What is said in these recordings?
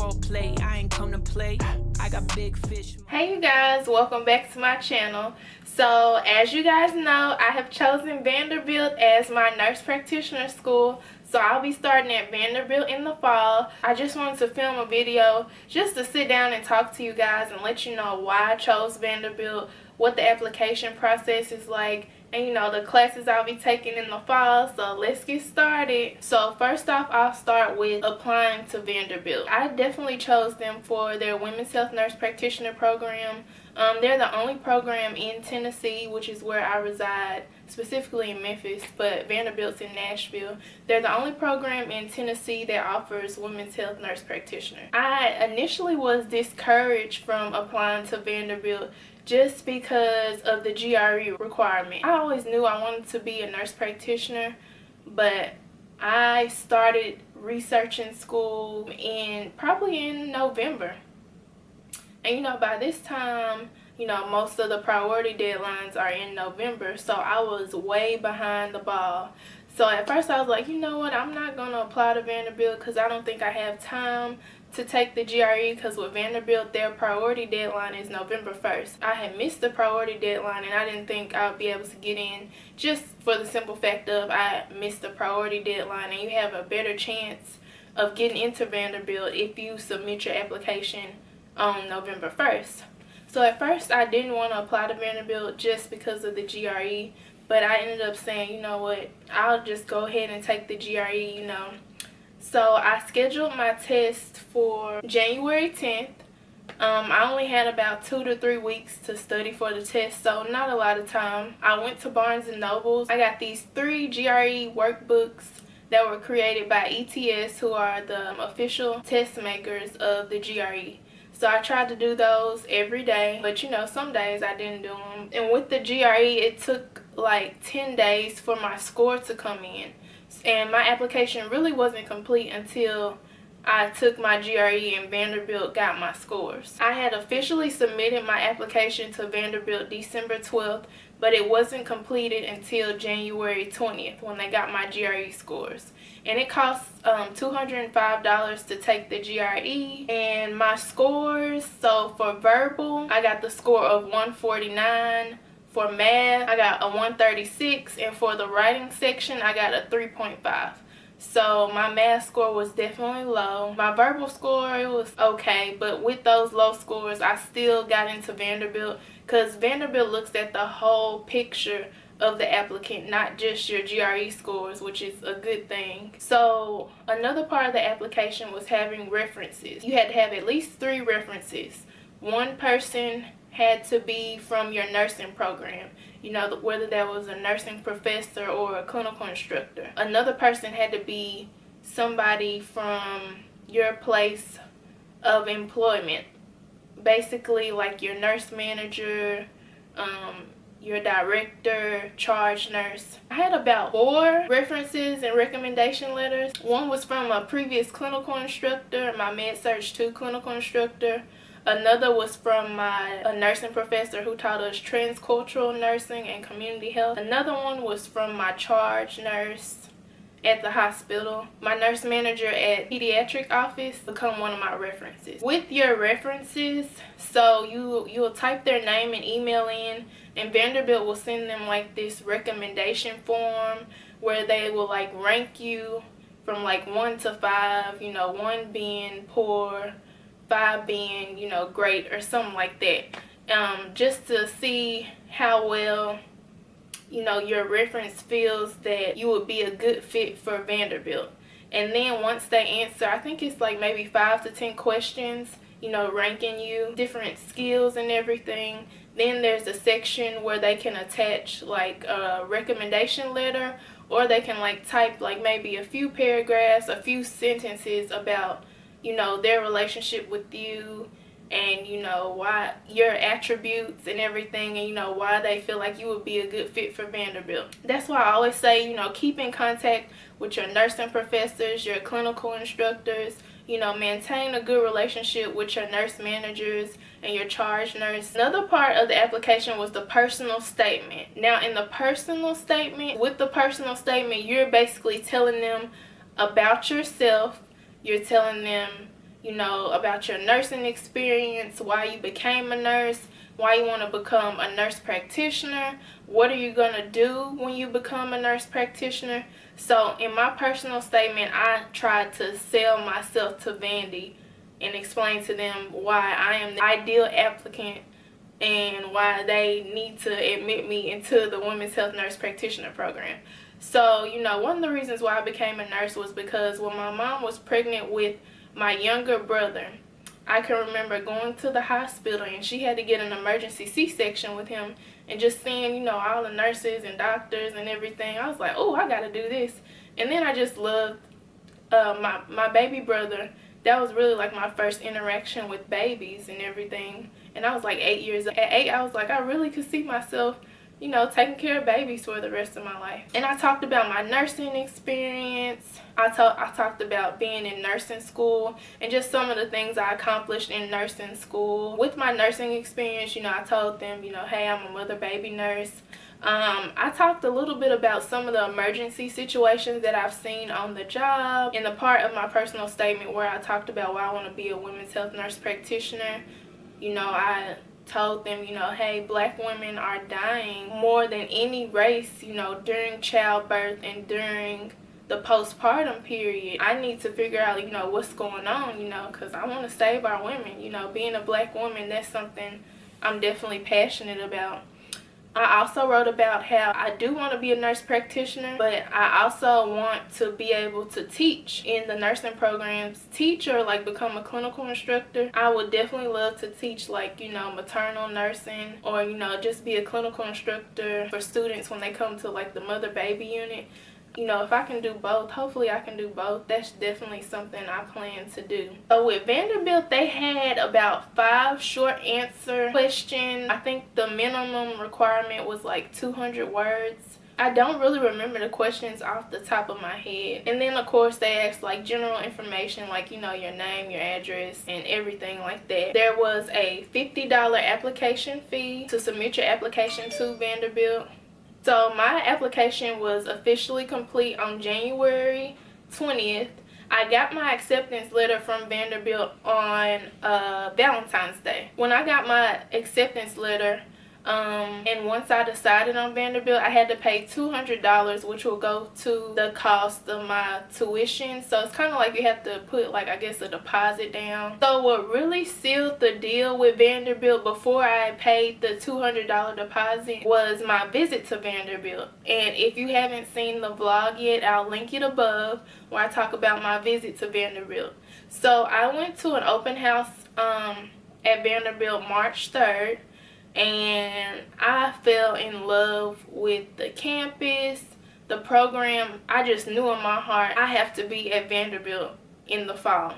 role play. I ain't come to play. I got big fish. Hey you guys, welcome back to my channel. So as you guys know, I have chosen Vanderbilt as my nurse practitioner school. So I'll be starting at Vanderbilt in the fall. I just wanted to film a video just to sit down and talk to you guys and let you know why I chose Vanderbilt, what the application process is like, and you know, the classes I'll be taking in the fall. So let's get started. So first off, I'll start with applying to Vanderbilt. I definitely chose them for their Women's Health Nurse Practitioner program. They're the only program in Tennessee, which is where I reside, specifically in Memphis, but Vanderbilt's in Nashville. They're the only program in Tennessee that offers Women's Health Nurse Practitioner. I initially was discouraged from applying to Vanderbilt just because of the GRE requirement. I always knew I wanted to be a nurse practitioner, but I started researching school probably in November. And you know, by this time, you know, most of the priority deadlines are in November, so I was way behind the ball. So at first I was like, you know what, I'm not going to apply to Vanderbilt because I don't think I have time to take the GRE, because with Vanderbilt, their priority deadline is November 1st. I had missed the priority deadline and I didn't think I would be able to get in, just for the simple fact of I missed the priority deadline, and you have a better chance of getting into Vanderbilt if you submit your application on November 1st. So at first I didn't want to apply to Vanderbilt just because of the GRE, but I ended up saying, you know what, I'll just go ahead and take the GRE, you know. So I scheduled my test for January 10th. I only had about 2 to 3 weeks to study for the test, so not a lot of time. I went to Barnes & Nobles. I got these 3 GRE workbooks that were created by ETS, who are the official test makers of the GRE. So I tried to do those every day, but you know, some days I didn't do them. And with the GRE, it took like 10 days for my score to come in. And my application really wasn't complete until I took my GRE and Vanderbilt got my scores. I had officially submitted my application to Vanderbilt December 12th, but it wasn't completed until January 20th when they got my GRE scores. And it costs $205 to take the GRE. And my scores, so for verbal, I got the score of 149. For math, I got a 136, and for the writing section, I got a 3.5. So my math score was definitely low. My verbal score, it was okay, but with those low scores, I still got into Vanderbilt, because Vanderbilt looks at the whole picture of the applicant, not just your GRE scores, which is a good thing. So another part of the application was having references. You had to have at least 3 references. One person had to be from your nursing program, you know, whether that was a nursing professor or a clinical instructor. Another person had to be somebody from your place of employment, basically like your nurse manager, your director, charge nurse. I had about 4 references and recommendation letters. One was from a previous clinical instructor, my Med-Surg 2 clinical instructor. Another was from a nursing professor who taught us transcultural nursing and community health. Another one was from my charge nurse at the hospital. My nurse manager at pediatric office become one of my references. With your references, so you'll type their name and email in, and Vanderbilt will send them like this recommendation form where they will like rank you from like 1 to 5, you know, 1 being poor, 5 being, you know, great, or something like that, just to see how well, you know, your reference feels that you would be a good fit for Vanderbilt. And then once they answer, I think it's like maybe 5 to 10 questions, you know, ranking you, different skills and everything. Then there's a section where they can attach like a recommendation letter, or they can like type like maybe a few paragraphs, a few sentences about, you know, their relationship with you, and you know, why your attributes and everything, and you know, why they feel like you would be a good fit for Vanderbilt. That's why I always say, you know, keep in contact with your nursing professors, your clinical instructors, you know, maintain a good relationship with your nurse managers and your charge nurse. Another part of the application was the personal statement. Now in the personal statement, with the personal statement, you're basically telling them about yourself. You're telling them, you know, about your nursing experience, why you became a nurse, why you want to become a nurse practitioner, what are you going to do when you become a nurse practitioner. So in my personal statement, I tried to sell myself to Vandy and explain to them why I am the ideal applicant and why they need to admit me into the Women's Health Nurse Practitioner program. So, you know, one of the reasons why I became a nurse was because when my mom was pregnant with my younger brother, I can remember going to the hospital and she had to get an emergency C-section with him, and just seeing, you know, all the nurses and doctors and everything, I was like, oh, I gotta do this. And then I just loved my baby brother. That was really like my first interaction with babies and everything. And I was like 8 years old. At 8, I was like, I really could see myself, you know, taking care of babies for the rest of my life. And I talked about my nursing experience. I talked about being in nursing school and just some of the things I accomplished in nursing school. With my nursing experience, you know, I told them, you know, hey, I'm a mother-baby nurse. I talked a little bit about some of the emergency situations that I've seen on the job. In the part of my personal statement where I talked about why I want to be a women's health nurse practitioner, you know, I told them, you know, hey, black women are dying more than any race, you know, during childbirth and during the postpartum period. I need to figure out, you know, what's going on, you know, because I want to save our women. You know, being a black woman, that's something I'm definitely passionate about. I also wrote about how I do want to be a nurse practitioner, but I also want to be able to teach in the nursing programs, teach or like become a clinical instructor. I would definitely love to teach, like, you know, maternal nursing, or, you know, just be a clinical instructor for students when they come to like the mother-baby unit. You know, if I can do both, hopefully I can do both. That's definitely something I plan to do. So with Vanderbilt, they had about 5 short answer questions. I think the minimum requirement was like 200 words. I don't really remember the questions off the top of my head. And then of course they asked like general information, like, you know, your name, your address, and everything like that. There was a $50 application fee to submit your application to Vanderbilt. So my application was officially complete on January 20th. I got my acceptance letter from Vanderbilt on Valentine's Day. When I got my acceptance letter, and once I decided on Vanderbilt, I had to pay $200, which will go to the cost of my tuition. So it's kind of like you have to put, like, I guess, a deposit down. So what really sealed the deal with Vanderbilt before I paid the $200 deposit was my visit to Vanderbilt. And if you haven't seen the vlog yet, I'll link it above where I talk about my visit to Vanderbilt. So I went to an open house at Vanderbilt March 3rd. And I fell in love with the campus, the program. I just knew in my heart I have to be at Vanderbilt in the fall.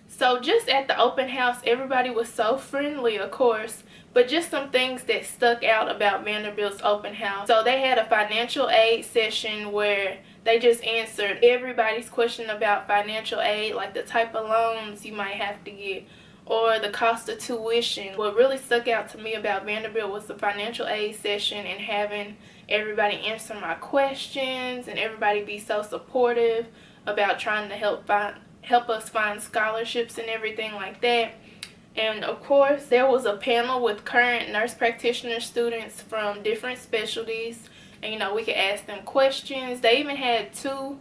So just at the open house, everybody was so friendly, of course, but just some things that stuck out about Vanderbilt's open house. So they had a financial aid session where they just answered everybody's question about financial aid, like the type of loans you might have to get, or the cost of tuition. What really stuck out to me about Vanderbilt was the financial aid session and having everybody answer my questions and everybody be so supportive about trying to help us find scholarships and everything like that. And of course, there was a panel with current nurse practitioner students from different specialties, and, you know, we could ask them questions. They even had 2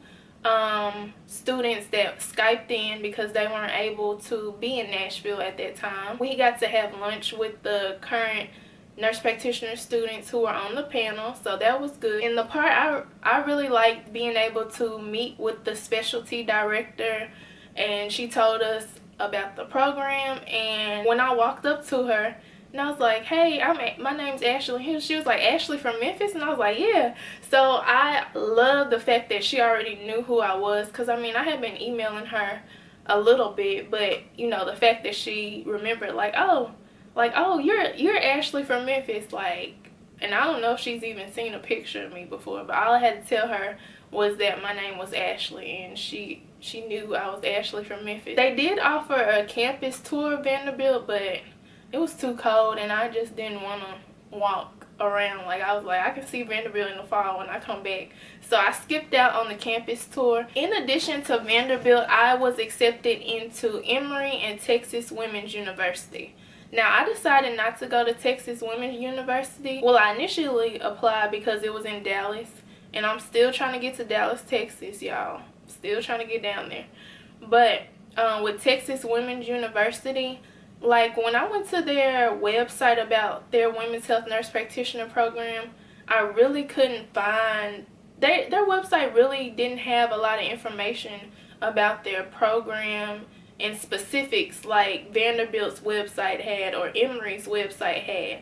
students that Skyped in because they weren't able to be in Nashville at that time. We got to have lunch with the current nurse practitioner students who were on the panel, so that was good. In the part, I really liked being able to meet with the specialty director, and she told us about the program. And when I walked up to her and I was like, hey, my name's Ashley. She was like, Ashley from Memphis? And I was like, yeah. So I love the fact that she already knew who I was, because I mean, I had been emailing her a little bit, but, you know, the fact that she remembered, like, oh, you're Ashley from Memphis, like, and I don't know if she's even seen a picture of me before, but all I had to tell her was that my name was Ashley, and she knew I was Ashley from Memphis. They did offer a campus tour of Vanderbilt, but it was too cold and I just didn't want to walk around. Like, I was like, I can see Vanderbilt in the fall when I come back. So I skipped out on the campus tour. In addition to Vanderbilt, I was accepted into Emory and Texas Women's University. Now, I decided not to go to Texas Women's University. Well, I initially applied because it was in Dallas, and I'm still trying to get to Dallas, Texas, y'all. Still trying to get down there. But with Texas Women's University, like, when I went to their website about their Women's Health Nurse Practitioner program, I really couldn't find, their website really didn't have a lot of information about their program and specifics like Vanderbilt's website had or Emory's website had.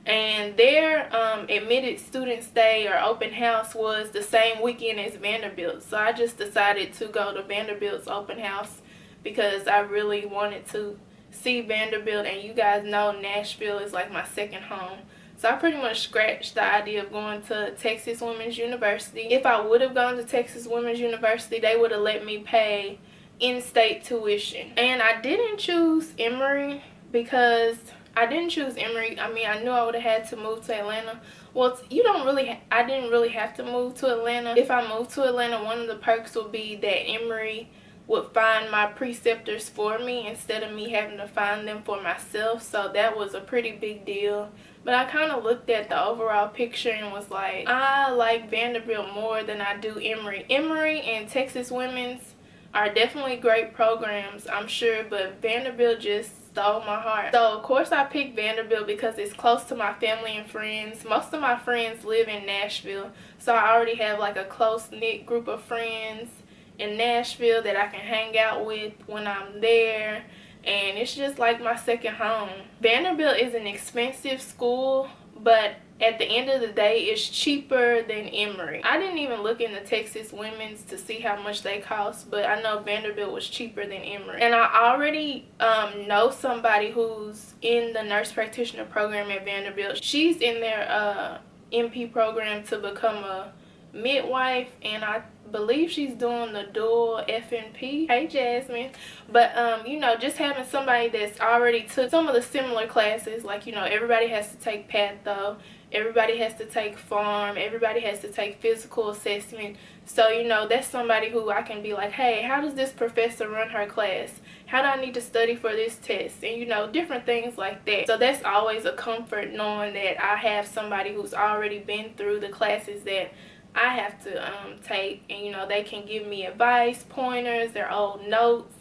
And their admitted students day or open house was the same weekend as Vanderbilt. So I just decided to go to Vanderbilt's open house because I really wanted to see Vanderbilt, and you guys know Nashville is like my second home. So I pretty much scratched the idea of going to Texas Women's University. If I would have gone to Texas Women's University, they would have let me pay in-state tuition. And I didn't choose Emory because I didn't choose Emory. I mean, I knew I would have had to move to Atlanta. Well, I didn't really have to move to Atlanta. If I moved to Atlanta, one of the perks would be that Emory would find my preceptors for me instead of me having to find them for myself. So that was a pretty big deal. But I kind of looked at the overall picture and was like, I like Vanderbilt more than I do Emory. Emory and Texas Women's are definitely great programs, I'm sure, but Vanderbilt just stole my heart. So of course I picked Vanderbilt because it's close to my family and friends. Most of my friends live in Nashville, so I already have like a close-knit group of friends in Nashville that I can hang out with when I'm there, and it's just like my second home. Vanderbilt is an expensive school, but at the end of the day, it's cheaper than Emory. I didn't even look into Texas Women's to see how much they cost, but I know Vanderbilt was cheaper than Emory. And I already know somebody who's in the nurse practitioner program at Vanderbilt. She's in their MP program to become a midwife, and I believe she's doing the dual FNP. Hey Jasmine. But you know, just having somebody that's already took some of the similar classes, like, you know, everybody has to take patho, everybody has to take pharm, everybody has to take physical assessment. So, you know, that's somebody who I can be like, hey, how does this professor run her class? How do I need to study for this test? And, you know, different things like that. So that's always a comfort, knowing that I have somebody who's already been through the classes that I have to take, and, you know, they can give me advice, pointers, their old notes,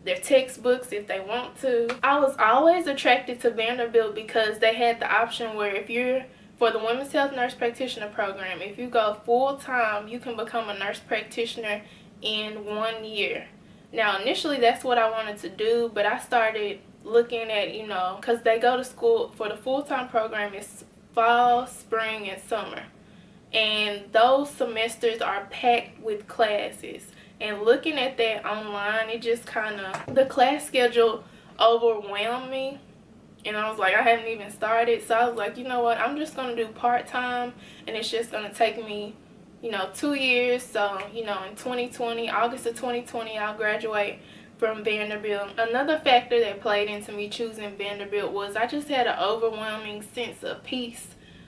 their textbooks if they want to. I was always attracted to Vanderbilt because they had the option where if you're for the Women's Health Nurse Practitioner program, if you go full-time, you can become a nurse practitioner in 1 year. Now, initially, that's what I wanted to do, but I started looking at, you know, because they go to school for the full-time program, it's fall, spring, and summer. And those semesters are packed with classes. And looking at that online, it just kind of, the class schedule overwhelmed me. And I was like, I hadn't even started. So I was like, you know what, I'm just going to do part-time. And it's just going to take me, you know, 2 years. So, you know, in 2020, August of 2020, I'll graduate from Vanderbilt. Another factor that played into me choosing Vanderbilt was I just had an overwhelming sense of peace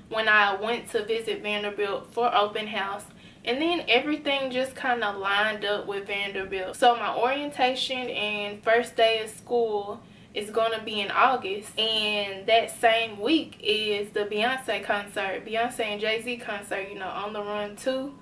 when I went to visit Vanderbilt for open house, and then everything just kind of lined up with Vanderbilt. So my orientation and first day of school is going to be in August, and that same week is the Beyonce concert, Beyonce and Jay-Z concert, you know, On the Run 2.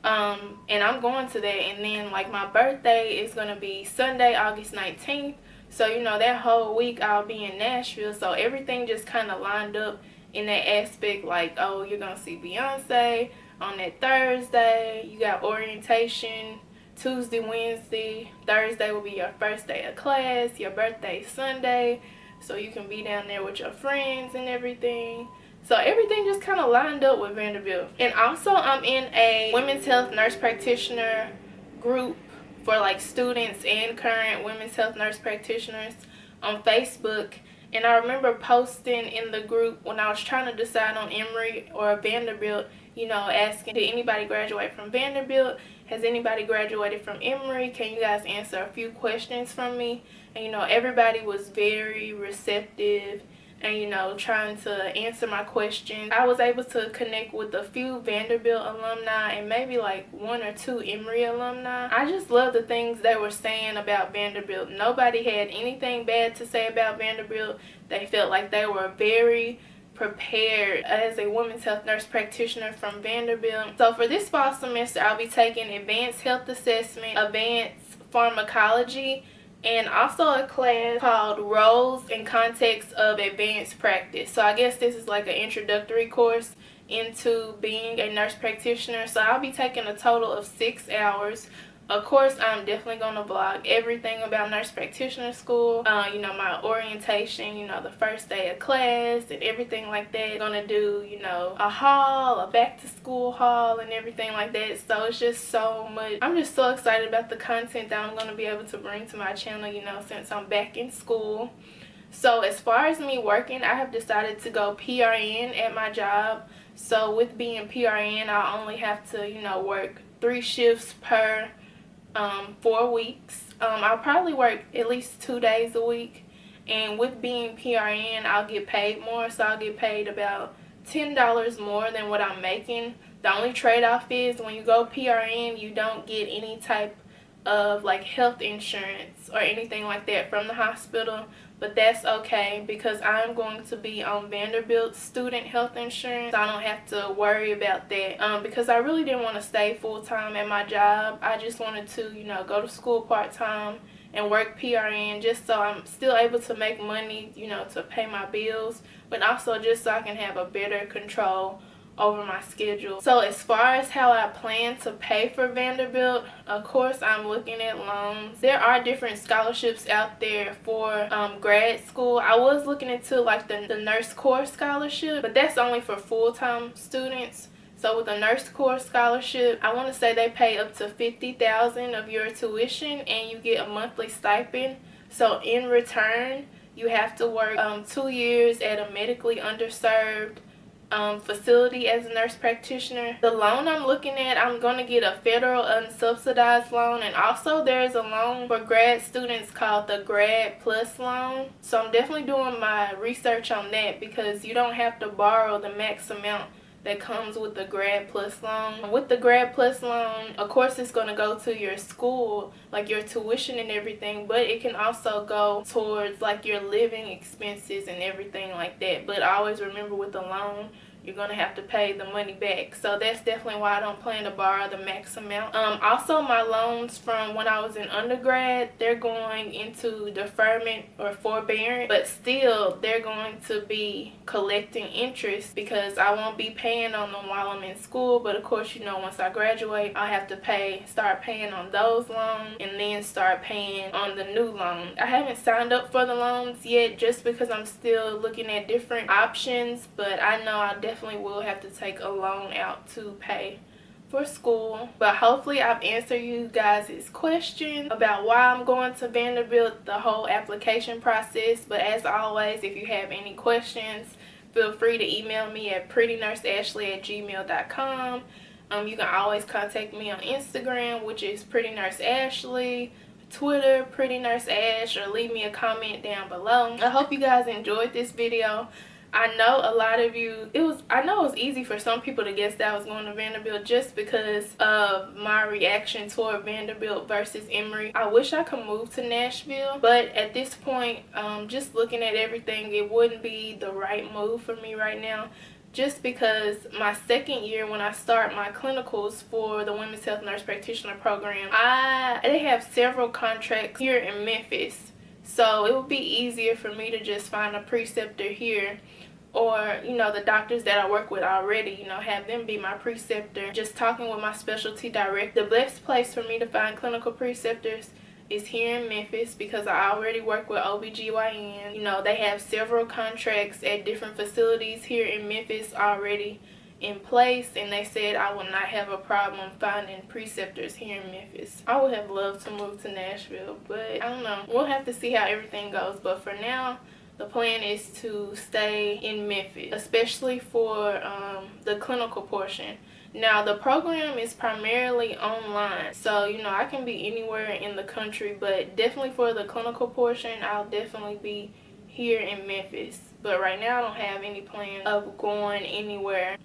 And I'm going to that, and then like my birthday is going to be Sunday, August 19th. So, you know, that whole week I'll be in Nashville, so everything just kind of lined up in that aspect, like, oh, you're gonna see Beyonce on that Thursday, you got orientation Tuesday, Wednesday, Thursday will be your first day of class, your birthday Sunday, so you can be down there with your friends and everything. So everything just kind of lined up with Vanderbilt. And also I'm in a women's health nurse practitioner group for like students and current women's health nurse practitioners on Facebook. And I remember posting in the group when I was trying to decide on Emory or Vanderbilt, you know, asking, did anybody graduate from Vanderbilt? Has anybody graduated from Emory? Can you guys answer a few questions from me? And, you know, everybody was very receptive. and, you know, trying to answer my questions. I was able to connect with a few Vanderbilt alumni and maybe like 1 or 2 Emory alumni. I just love the things they were saying about Vanderbilt. Nobody had anything bad to say about Vanderbilt. They felt like they were very prepared as a women's health nurse practitioner from Vanderbilt. So for this fall semester, I'll be taking advanced health assessment, advanced pharmacology, and also a class called Roles and Context of Advanced Practice. So I guess this is like an introductory course into being a nurse practitioner. So I'll be taking a total of 6 hours. Of course, I'm definitely going to vlog everything about nurse practitioner school, you know, my orientation, you know, the first day of class and everything like that. Going to do, you know, a haul, a back to school haul and everything like that. So it's just so much. I'm just so excited about the content that I'm going to be able to bring to my channel, you know, since I'm back in school. So as far as me working, I have decided to go PRN at my job. So with being PRN, I'll only have to, you know, work 3 shifts per 4 weeks. I'll probably work at least 2 days a week, and with being PRN, I'll get paid more. So I'll get paid about $10 more than what I'm making. The only trade-off is when you go PRN, you don't get any type of like health insurance or anything like that from the hospital, but that's okay because I'm going to be on Vanderbilt student health insurance, so I don't have to worry about that, because I really didn't want to stay full-time at my job. I just wanted to, you know, go to school part-time and work PRN just so I'm still able to make money, you know, to pay my bills, but also just so I can have a better control over my schedule. So as far as how I plan to pay for Vanderbilt, of course I'm looking at loans. There are different scholarships out there for grad school. I was looking into like the nurse core scholarship, but that's only for full-time students. So with a nurse core scholarship, I want to say they pay up to $50,000 of your tuition and you get a monthly stipend. So in return, you have to work 2 years at a medically underserved facility as a nurse practitioner. The loan I'm looking at, I'm going to get a federal unsubsidized loan, and also there's a loan for grad students called the Grad Plus loan. So I'm definitely doing my research on that because you don't have to borrow the max amount that comes with the Grad Plus loan. With the Grad Plus loan, of course it's going to go to your school, like your tuition and everything, but it can also go towards like your living expenses and everything like that. But always remember, with the loan, you're going to have to pay the money back. So that's definitely why I don't plan to borrow the max amount. Also, my loans from when I was in undergrad, they're going into deferment or forbearance, but still they're going to be collecting interest because I won't be paying on them while I'm in school. But of course, you know, once I graduate, I'll have to start paying on those loans and then start paying on the new loan. I haven't signed up for the loans yet just because I'm still looking at different options, but I know I definitely will have to take a loan out to pay for school. But hopefully I've answered you guys' question about why I'm going to Vanderbilt, the whole application process. But as always, if you have any questions, feel free to email me at prettynurseashley@gmail.com. You can always contact me on Instagram, which is prettynurseashley, Twitter, prettynurseash, or leave me a comment down below. I hope you guys enjoyed this video. I know a lot of you, I know it was easy for some people to guess that I was going to Vanderbilt just because of my reaction toward Vanderbilt versus Emory. I wish I could move to Nashville, but at this point, just looking at everything, it wouldn't be the right move for me right now. Just because my second year, when I start my clinicals for the Women's Health Nurse Practitioner program, they have several contracts here in Memphis. So it would be easier for me to just find a preceptor here, or, you know, the doctors that I work with already, you know, have them be my preceptor. Just talking with my specialty director. The best place for me to find clinical preceptors is here in Memphis because I already work with OBGYN. You know, they have several contracts at different facilities here in Memphis already in place, and they said I will not have a problem finding preceptors here in Memphis. I would have loved to move to Nashville, but I don't know. We'll have to see how everything goes. But for now, the plan is to stay in Memphis, especially for the clinical portion. Now, the program is primarily online, so, you know, I can be anywhere in the country, but definitely for the clinical portion, I'll definitely be here in Memphis. But right now I don't have any plans of going anywhere.